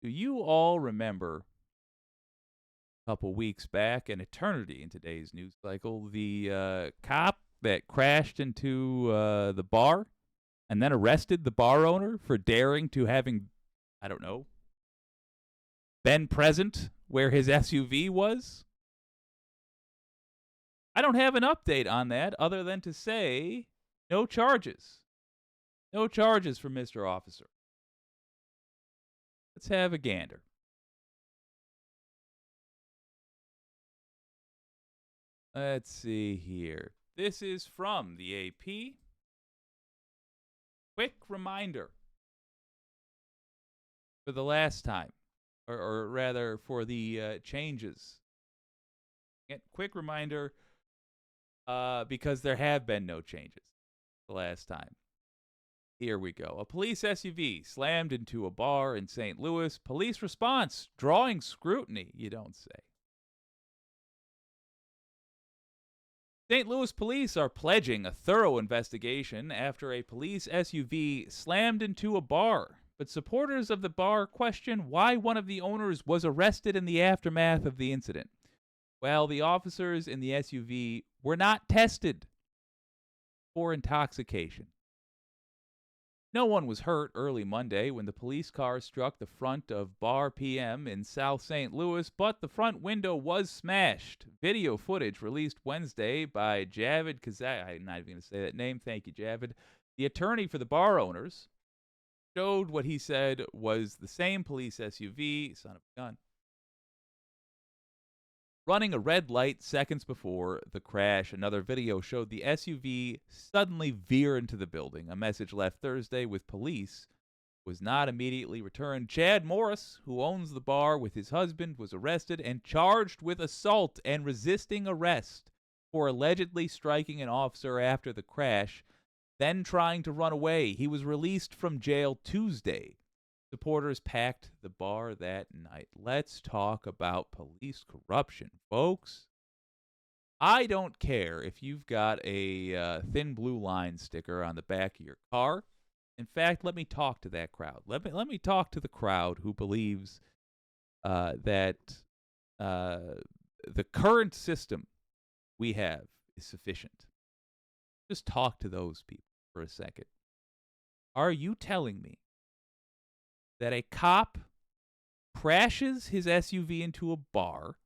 Do you all remember a couple weeks back, an eternity in today's news cycle, the cop that crashed into the bar and then arrested the bar owner for daring to having, I don't know, been present where his SUV was? I don't have an update on that other than to say no charges. No charges for Mr. Officer. Let's have a gander. Let's see here. This is from the AP. Quick reminder for the last time, or rather for the changes. Quick reminder because there have been no changes the last time. Here we go. A police SUV slammed into a bar in St. Louis. Police response drawing scrutiny, you don't say. St. Louis police are pledging a thorough investigation after a police SUV slammed into a bar. But supporters of the bar question why one of the owners was arrested in the aftermath of the incident. Well, the officers in the SUV were not tested for intoxication. No one was hurt early Monday when the police car struck the front of Bar PM in South St. Louis, but the front window was smashed. Video footage released Wednesday by Javid Kazak, I'm not even going to say that name, thank you, Javid, the attorney for the bar owners, showed what he said was the same police SUV, son of a gun, running a red light seconds before the crash. Another video showed the SUV suddenly veer into the building. A message left Thursday with police was not immediately returned. Chad Morris, who owns the bar with his husband, was arrested and charged with assault and resisting arrest for allegedly striking an officer after the crash, then trying to run away. He was released from jail Tuesday. Supporters packed the bar that night. Let's talk about police corruption, folks. I don't care if you've got a thin blue line sticker on the back of your car. In fact, let me talk to that crowd. Let me talk to the crowd who believes that the current system we have is sufficient. Just talk to those people for a second. Are you telling me that a cop crashes his SUV into a bar,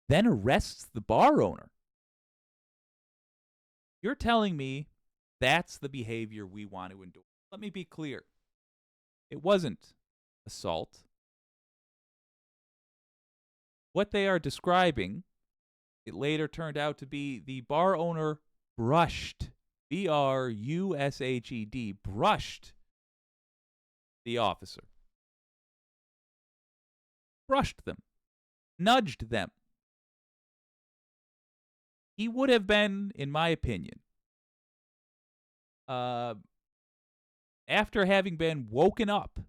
then arrests the bar owner? You're telling me that's the behavior we want to endorse? Let me be clear. It wasn't assault. What they are describing, it later turned out to be the bar owner brushed, B-R-U-S-H-E-D, brushed the officer. Brushed them. Nudged them. He would have been, in my opinion, after having been woken up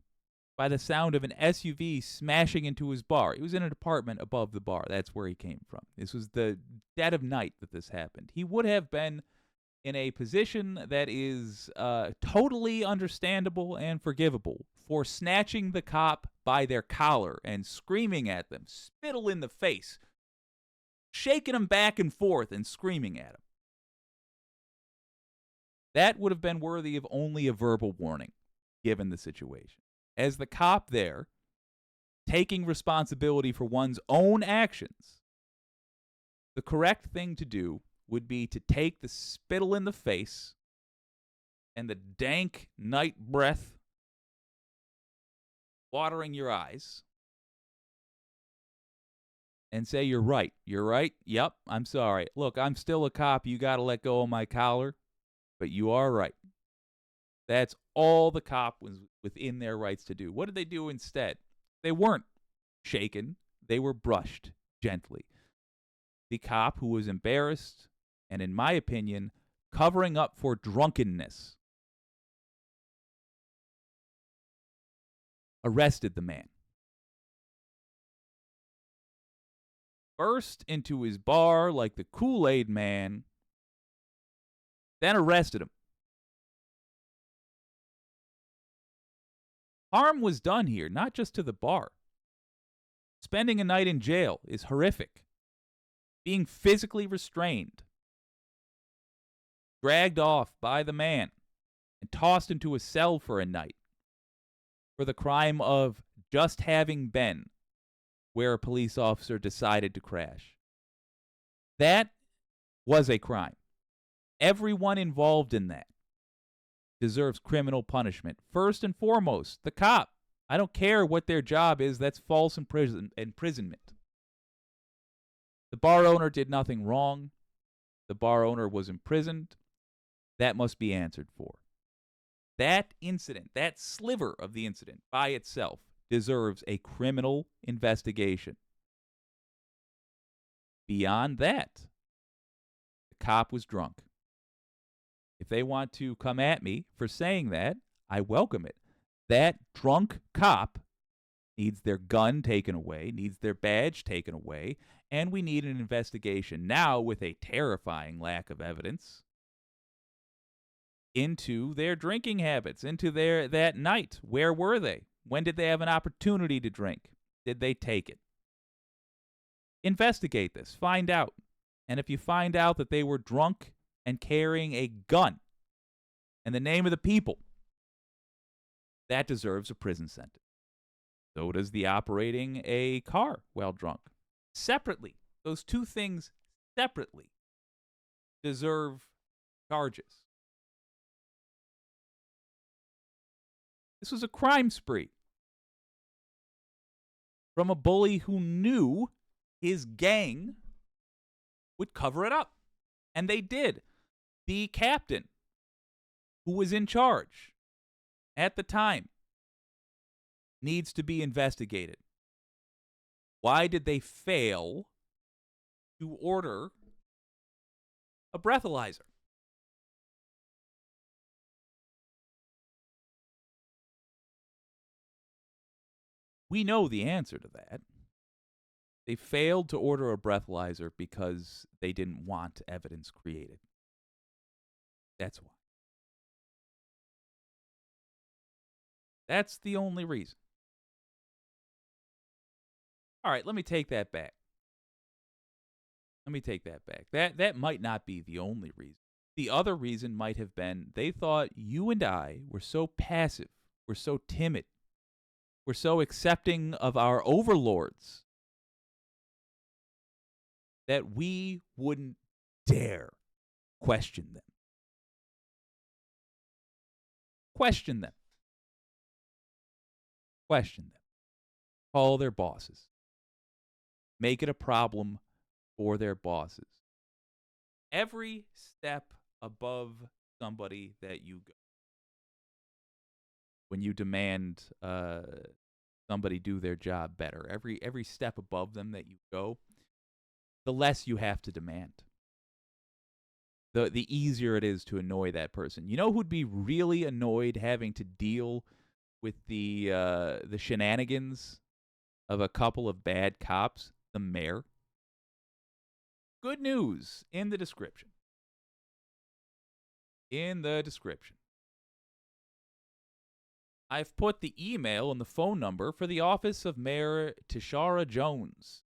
by the sound of an SUV smashing into his bar. He was in an apartment above the bar. That's where he came from. This was the dead of night that this happened. He would have been in a position that is totally understandable and forgivable for snatching the cop by their collar and screaming at them, spittle in the face, shaking him back and forth and screaming at him. That would have been worthy of only a verbal warning, given the situation. As the cop there, taking responsibility for one's own actions, the correct thing to do would be to take the spittle in the face and the dank night breath watering your eyes and say, you're right. You're right. Yep, I'm sorry. Look, I'm still a cop. You got to let go of my collar, but you are right. That's all the cop was within their rights to do. What did they do instead? They weren't shaken. They were brushed gently. The cop, who was embarrassed and, in my opinion, covering up for drunkenness, arrested the man. Burst into his bar like the Kool-Aid man, then arrested him. Harm was done here, not just to the bar. Spending a night in jail is horrific. Being physically restrained, dragged off by the man, and tossed into a cell for a night for the crime of just having been where a police officer decided to crash. That was a crime. Everyone involved in that deserves criminal punishment. First and foremost, the cop. I don't care what their job is, that's false imprisonment. The bar owner did nothing wrong. The bar owner was imprisoned. That must be answered for. That incident, that sliver of the incident by itself, deserves a criminal investigation. Beyond that, the cop was drunk. If they want to come at me for saying that, I welcome it. That drunk cop needs their gun taken away, needs their badge taken away, and we need an investigation now with a terrifying lack of evidence into their drinking habits, into that night. Where were they? When did they have an opportunity to drink? Did they take it? Investigate this. Find out. And if you find out that they were drunk and carrying a gun in the name of the people, that deserves a prison sentence. So does the operating a car while drunk. Separately, those two things separately deserve charges. This was a crime spree from a bully who knew his gang would cover it up. And they did. The captain who was in charge at the time needs to be investigated. Why did they fail to order a breathalyzer? We know the answer to that. They failed to order a breathalyzer because they didn't want evidence created. That's why. That's the only reason. All right, let me take that back. That might not be the only reason. The other reason might have been they thought you and I were so passive, we're so timid, we're so accepting of our overlords that we wouldn't dare question them. Question them. Call their bosses. Make it a problem for their bosses. Every step above somebody that you go, when you demand somebody do their job better, every step above them that you go, the less you have to demand. The easier it is to annoy that person. You know who'd be really annoyed having to deal with the shenanigans of a couple of bad cops? The mayor. Good news in the description. I've put the email and the phone number for the office of Mayor Tishaura Jones.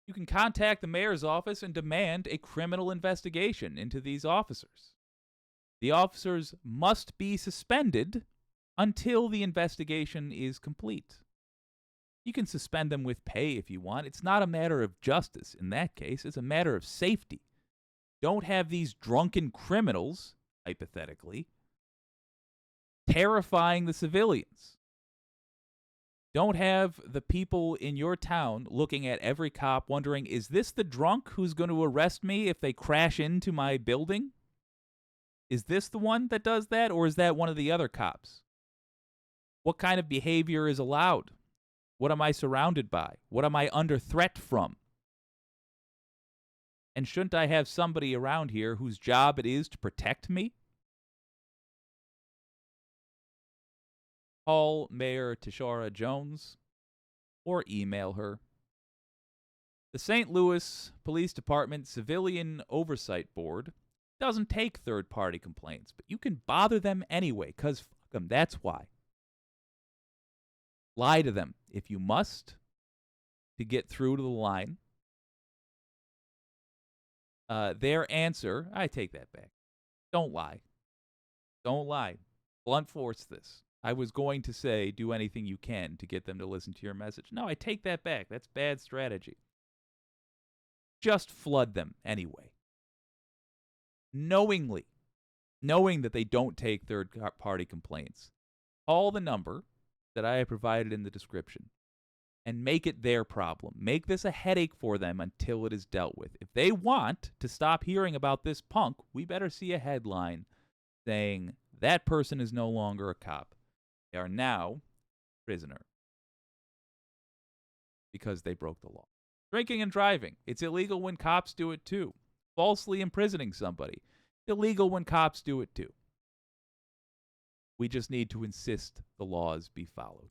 You can contact the mayor's office and demand a criminal investigation into these officers. The officers must be suspended until the investigation is complete. You can suspend them with pay if you want. It's not a matter of justice in that case. It's a matter of safety. Don't have these drunken criminals, hypothetically, terrifying the civilians. Don't have the people in your town looking at every cop wondering, is this the drunk who's going to arrest me if they crash into my building? Is this the one that does that, or is that one of the other cops? What kind of behavior is allowed? What am I surrounded by? What am I under threat from? And shouldn't I have somebody around here whose job it is to protect me? Call Mayor Tishaura Jones or email her. The St. Louis Police Department Civilian Oversight Board doesn't take third-party complaints, but you can bother them anyway, because fuck them. That's why. Lie to them if you must to get through to the line. Their answer, I take that back. Don't lie. Don't lie. Blunt force this. I was going to say do anything you can to get them to listen to your message. No, I take that back. That's bad strategy. Just flood them anyway. Knowing that they don't take third-party complaints. Call the number that I have provided in the description and make it their problem. Make this a headache for them until it is dealt with. If they want to stop hearing about this punk, we better see a headline saying that person is no longer a cop. They are now prisoner because they broke the law. Drinking and driving. It's illegal when cops do it too. Falsely imprisoning somebody. Illegal when cops do it too. We just need to insist the laws be followed.